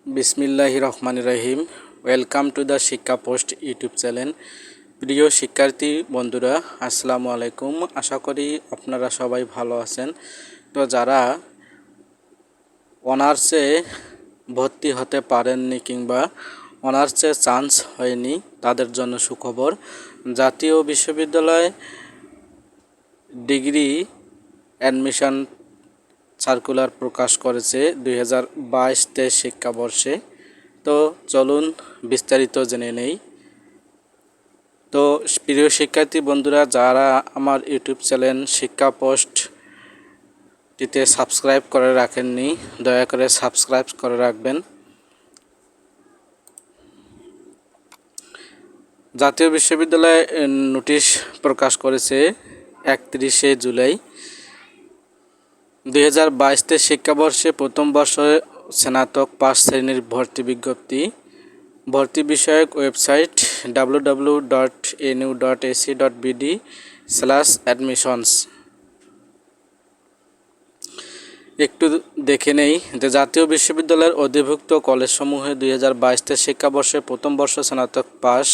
বিসমিল্লাহির রহমানির রহিম। Welcome to the শিক্ষা পোস্ট ইউটিউব চ্যানেল। প্রিয় শিক্ষার্থী বন্ধুরা, আসসালামু আলাইকুম। আশা করি আপনারা সবাই ভালো আছেন। তো যারা অনার্সে ভর্তি হতে পারেননি কিংবা অনার্সে চান্স হয়নি তাদের জন্য সুখবর। জাতীয় বিশ্ববিদ্যালয় ডিগ্রি অ্যাডমিশন সার্কুলার প্রকাশ করেছে 2022-23 শিক্ষাবর্ষে। তো চলুন বিস্তারিত জেনে নেই। তো প্রিয় শিক্ষার্থী বন্ধুরা, যারা আমার ইউটিউব চ্যানেল শিক্ষা পোস্টটিতে সাবস্ক্রাইব করে রাখেননি, দয়া করে সাবস্ক্রাইব করে রাখবেন। জাতীয় বিশ্ববিদ্যালয় নোটিশ প্রকাশ করেছে 31শে জুলাই। 2022-23 শিক্ষাবর্ষে প্রথম বর্ষে স্নাতক পাস শ্রেণীর ভর্তি বিজ্ঞপ্তি। ভর্তি বিষয়ক ওয়েবসাইট www.nu.ac.bd/admissions। একটু দেখে নেই যে জাতীয় বিশ্ববিদ্যালয়ের অধিভুক্ত কলেজসমূহে 2022-23 শিক্ষাবর্ষে প্রথম বর্ষ স্নাতক পাস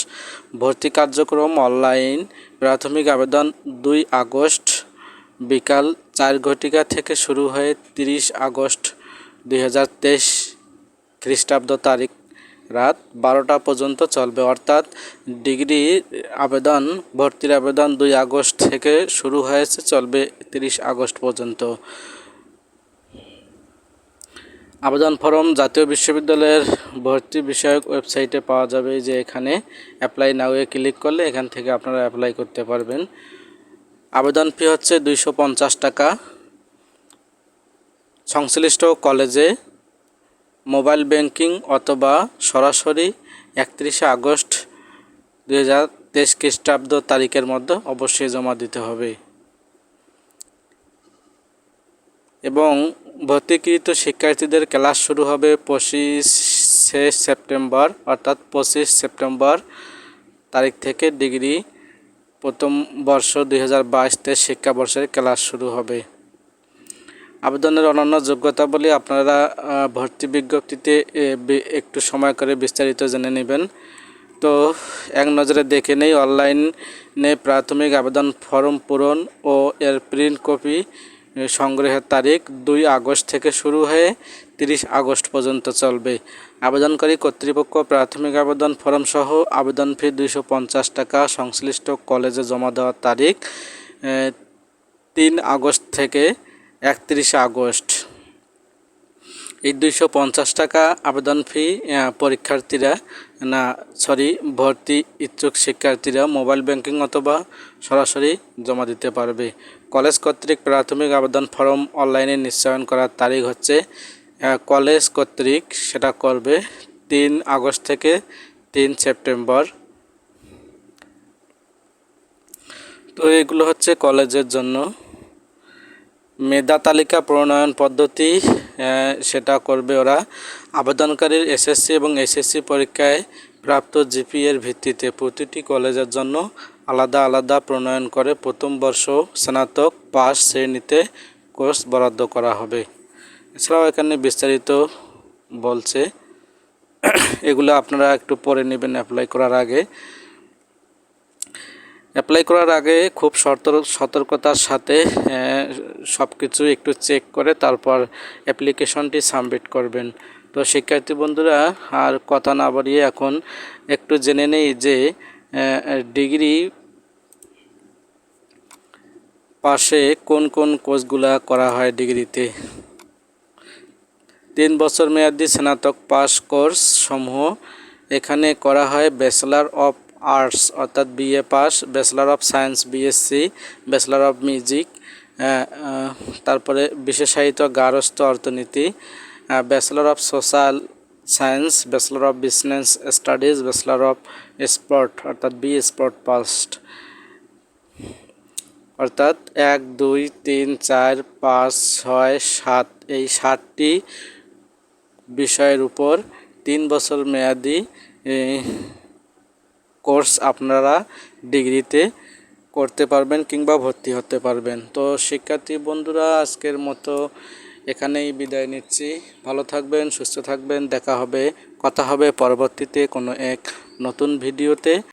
ভর্তি কার্যক্রম অনলাইন। প্রাথমিক আবেদন 2 আগস্ট বিকাল 4 ঘটিকা থেকে শুরু হয়ে 30 আগস্ট 2023 খ্রিস্টাব্দ তারিখ রাত 12টা পর্যন্ত চলবে। অর্থাৎ ডিগ্রি আবেদন ভর্তির আবেদন 2 আগস্ট থেকে শুরু হয়েছে, চলবে 30 আগস্ট পর্যন্ত। আবেদন ফরম জাতীয় বিশ্ববিদ্যালয়ের ভর্তি বিষয়ক ওয়েবসাইটে পাওয়া যাবে। যে এখানে অ্যাপ্লাই নাও-এ ক্লিক করলে এখান থেকে আপনারা অ্যাপ্লাই করতে পারবেন। আবেদন ফি হচ্ছে 250 টাকা। সংশ্লিষ্ট কলেজে মোবাইল ব্যাংকিং অথবা সরাসরি 31 আগস্ট 2023 খ্রিস্টাব্দ তারিখের মধ্যে অবশ্যই জমা দিতে হবে। এবং ভর্তিকৃত শিক্ষার্থীদের ক্লাস শুরু হবে 25শে সেপ্টেম্বর, অর্থাৎ 25 সেপ্টেম্বর তারিখ থেকে ডিগ্রি প্রথম বর্ষ 2022-23 শিক্ষাবর্ষের ক্লাস শুরু হবে। আবেদনের অন্যান্য যোগ্যতাবলী আপনারা ভর্তি বিজ্ঞপ্তিতে একটু সময় করে বিস্তারিত জেনে নেবেন। তো এক নজরে দেখে নেই। অনলাইনে প্রাথমিক আবেদন ফর্ম পূরণ ও এর প্রিন্ট কপি সংগ্রহের তারিখ 2 আগস্ট থেকে শুরু হয়ে 30 আগস্ট পর্যন্ত চলবে। আবেদনকারী কর্তৃপক্ষ প্রাথমিক আবেদন ফর্ম সহ আবেদন ফি 250 টাকা। সংশ্লিষ্ট কলেজে জমা দেওয়ার তারিখ 3 আগস্ট থেকে 31 আগস্ট। এই 250 টাকা আবেদন ফি ভর্তি ইচ্ছুক শিক্ষার্থীরা মোবাইল ব্যাংকিং অথবা সরাসরি জমা দিতে পারবে। কলেজ কর্তৃক প্রাথমিক আবেদন ফর্ম অনলাইনে নিশ্চয়ন করার তারিখ হচ্ছে কলেজ কর্তৃক সেটা করবে 3 আগস্ট থেকে 3 সেপ্টেম্বর। তো এগুলো হচ্ছে কলেজের জন্য। মেধা তালিকা প্রণয়ন পদ্ধতি সেটা করবে ওরা আবেদনকারীর এসএসসি এবং এসএসসি পরীক্ষায় প্রাপ্ত জিপিএর ভিত্তিতে প্রতিটি কলেজের জন্য আলাদা আলাদা প্রণয়ন করে প্রথম বর্ষ স্নাতক পাস শ্রেণীতে কোর্স বরাদ্দ করা হবে। এছাড়াও এখানে বিস্তারিত বলছে, এগুলো আপনারা একটু পড়ে নেবেন। অ্যাপ্লাই করার আগে খুব সতর্কতার সাথে সব কিছু একটু চেক করে তারপর অ্যাপ্লিকেশনটি সাবমিট করবেন। তো শিক্ষার্থী বন্ধুরা, আর কথা না বাড়িয়ে এখন একটু জেনে নেই যে ডিগ্রি পাশে কোন কোন কোর্সগুলা করা হয় ডিগ্রিতে। 3 বছর মেয়াদি স্নাতক পাস কোর্স সমূহ এখানে করা হয় ব্যাচেলার অফ আর্টস অর্থাৎ BA pass, bachelor of science BSc, bachelor of music, তারপরে বিশেষায়িত গার্হস্থ্য অর্থনীতি, bachelor of social science, bachelor of business studies, bachelor of sport অর্থাৎ বি স্পোর্ট পাস্ট। অর্থাৎ 1, 2, 3, 4, 5, 6, 7 এই 7টি বিষয়ের উপর 3 বছর মেয়াদি কোর্স আপনারা ডিগ্রিতে করতে পারবেন কিংবা ভর্তি হতে পারবেন। তো শিক্ষার্থী বন্ধুরা, আজকের মতো এখানেই বিদায় নিচ্ছি। ভালো থাকবেন, সুস্থ থাকবেন। কথা হবে পরবর্তীতে কোনো এক নতুন ভিডিওতে।